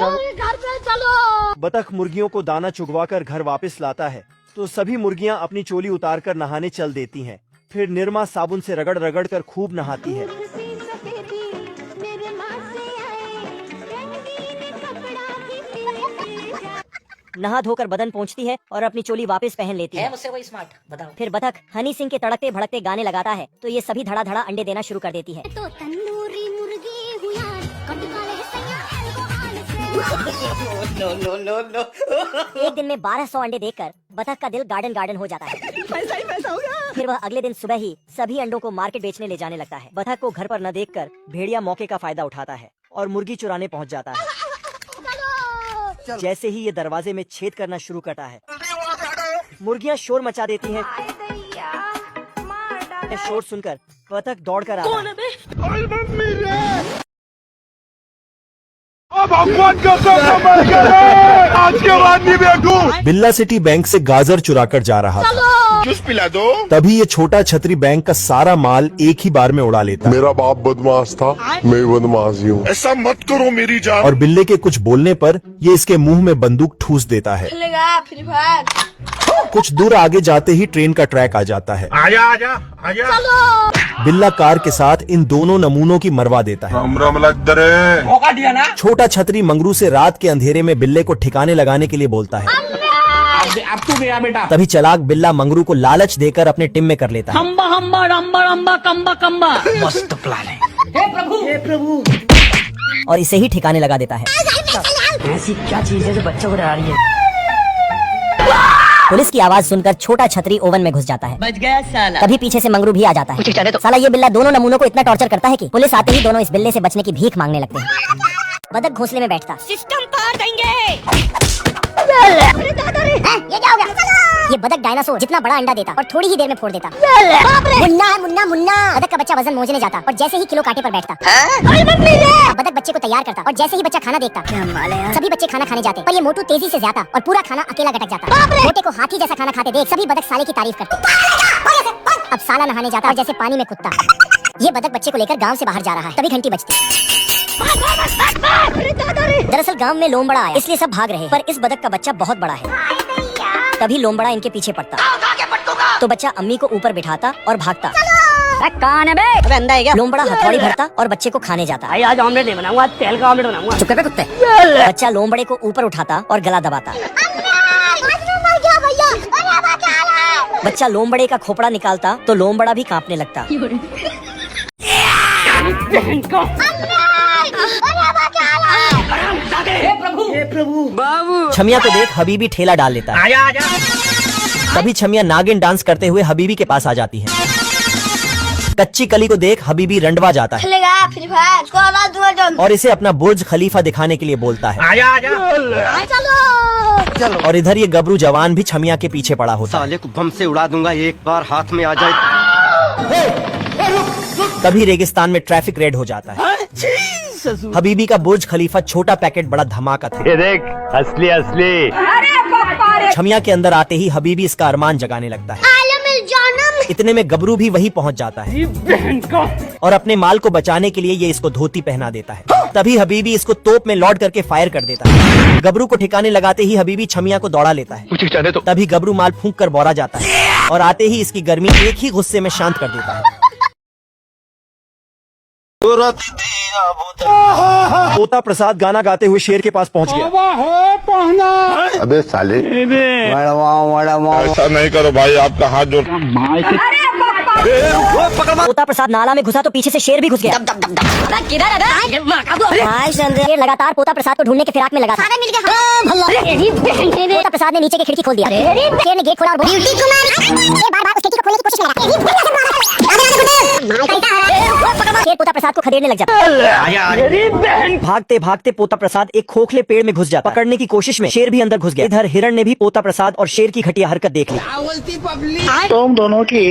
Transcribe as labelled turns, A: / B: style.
A: घर पे चलो।
B: बतख मुर्गियों को दाना चुगवाकर घर वापस लाता है तो सभी मुर्गियां अपनी चोली उतारकर नहाने चल देती हैं। फिर निरमा साबुन से रगड़ रगड़ कर खूब नहाती है।
C: नहा धोकर बदन पोंछती है और अपनी चोली वापस पहन लेती है।
A: मुझसे कोई स्मार्ट बताओ।
C: फिर बतख हनी सिंह के तड़कते भड़कते गाने लगाता है तो ये सभी धड़ा धड़ा अंडे देना शुरू कर देती है।
D: तो तंदूरी मुर्गी हुआ
C: एक दिन में 1200 अंडे देकर बतख का दिल गार्डन गार्डन हो जाता है।
A: पैसा ही पैसा हो गया।
C: फिर वह अगले दिन सुबह ही सभी अंडों को मार्केट बेचने ले जाने लगता है। बतख को घर पर न देखकर भेड़िया मौके का फायदा उठाता है और मुर्गी चुराने पहुंच जाता है। जैसे ही ये दरवाजे में छेद करना शुरू करता है, मुर्गियां शोर मचा देती हैं। शोर सुनकर बतख दौड़ कर आता है।
E: आज के बाद नहीं बैठूं।
B: बिल्ला सिटी बैंक से गाजर चुरा कर जा रहा था।
E: जूस पिला दो।
B: तभी ये छोटा छतरी बैंक का सारा माल एक ही बार में उड़ा लेता है।
F: मेरा बाप बदमाश था, मैं बदमाश ही हूँ।
E: ऐसा मत करो मेरी जान।
B: और बिल्ले के कुछ बोलने पर ये इसके मुंह में बंदूक ठूस देता है।
A: Free fire.
B: कुछ दूर आगे जाते ही ट्रेन का ट्रैक आ जाता है।
E: आजा आजा आजा।
B: बिल्ला कार के साथ इन दोनों नमूनों की मरवा देता है।
E: राम राम लग दरे।
B: छोटा छतरी मंगरू से रात के अंधेरे में बिल्ले को ठिकाने लगाने के लिए बोलता है।
G: अब तू गया बेटा।
B: तभी चालाक बिल्ला मंगरू को लालच देकर अपने टिम में कर लेता है।
G: हम्बा हम्बा रम्बा रम्बा कम्बा कम्बा। मस्त प्लान है। हे प्रभु।
C: और इसे ही ठिकाने लगा देता है।
G: ऐसी क्या चीज है जो बच्चों को डरा रही है?
C: पुलिस की आवाज सुनकर छोटा छतरी ओवन में घुस जाता है।
G: बच गया साला।
C: तभी पीछे से मंगरू भी आ जाता है। साला ये बिल्ला दोनों नमूनों को इतना टॉर्चर करता है कि पुलिस आते ही दोनों इस बिल्ले से बचने की भीख मांगने लगते हैं। बतख घोंसले में बैठता।
G: सिस्टम पार देंगे।
D: ये क्या हो गया?
C: ये बतख डायनासोर जितना बड़ा अंडा देता और थोड़ी ही देर में फोड़ देता।
D: मुन्ना है मुन्ना मुन्ना।
C: बतख का बच्चा वजन मोजने जाता और जैसे ही किलो कांटे पर बैठता। बतख बच्चे को तैयार करता और जैसे ही बच्चा खाना देखता, सभी बच्चे खाना खाने जाते पर ये मोटू तेजी से जाता और पूरा खाना अकेला गटक जाता। मोटे को हाथी जैसा खाना खाते देख सभी बतख साले की तारीफ करते। अब साला नहाने जाता और जैसे पानी में कूदता। ये बतख बच्चे को लेकर गाँव से बाहर जा रहा है, तभी घंटी बजती। दरअसल गांव में लोमबड़ा आया, इसलिए सब भाग रहे, पर इस बतख का बच्चा बहुत बड़ा है। तभी लोमबड़ा इनके पीछे पड़ता तो बच्चा अम्मी को ऊपर बिठाता और भागता।
G: कौन है बे? अबे अंधा है क्या?
C: लोमबड़ा हथौड़ी भरता और बच्चे को खाने जाता।
G: भाई आज ऑमलेट नहीं बनाऊंगा, तेल का ऑमलेट बनाऊंगा।
C: चुप कर कुत्ते। बच्चा लोमबड़े को ऊपर उठाता और गला दबाता। बच्चा लोमबड़े का खोपड़ा निकालता तो लोमबड़ा भी कांपने लगता।
G: हे प्रभु बाबू।
C: छमिया को देख हबीबी ठेला डाल लेता है।
G: आजा आजा।
C: तभी छमिया नागिन डांस करते हुए हबीबी के पास आ जाती है। कच्ची कली को देख हबीबी रंडवा जाता है
A: फ्री फायर।
C: और इसे अपना बुर्ज खलीफा दिखाने के लिए बोलता है।
G: आजा आजा।
A: चलो।
C: और इधर ये गबरू जवान भी छमिया के पीछे पड़ा होता है।
H: साले को बम से उड़ा दूंगा एक बार हाथ में आ जाए।
C: तभी रेगिस्तान में ट्रैफिक रेड हो जाता है। हबीबी का बुर्ज खलीफा छोटा पैकेट बड़ा धमाका था।
H: ये देख असली असली।
C: छमिया के अंदर आते ही हबीबी इसका अरमान जगाने लगता है। इतने में गबरू भी वही पहुंच जाता है और अपने माल को बचाने के लिए ये इसको धोती पहना देता है। तभी हबीबी इसको तोप में लौट करके फायर कर देता है। गबरू को ठिकाने लगाते ही हबीबी छमिया को दौड़ा लेता है। तभी गबरू माल फूंक कर बौरा जाता है और आते ही इसकी गर्मी एक ही गुस्से में शांत कर देता है। तोता प्रसाद गाना गाते हुए शेर के पास पहुंच गया।
F: अबे साले,
E: ऐसा नहीं करो भाई, आपका हाथ जोड़।
C: तोता प्रसाद नाला में घुसा तो पीछे से शेर भी घुस गया। शेर लगातार पोता प्रसाद को ढूंढने के फिराक में लगा था। पोता प्रसाद ने नीचे की खिड़की खोल दिया। शेर ने गेट खोला और बार-बार उस खिड़की को खोलने की कोशिश में लगा। शेर पोता प्रसाद को खदेड़ने लग जाता। भागते भागते पोता प्रसाद एक खोखले पेड़ में घुस जाता। पकड़ने की कोशिश में शेर भी अंदर घुस गया। इधर हिरण ने भी पोता प्रसाद और शेर की घटिया हरकत देख ली।
H: तुम दोनों की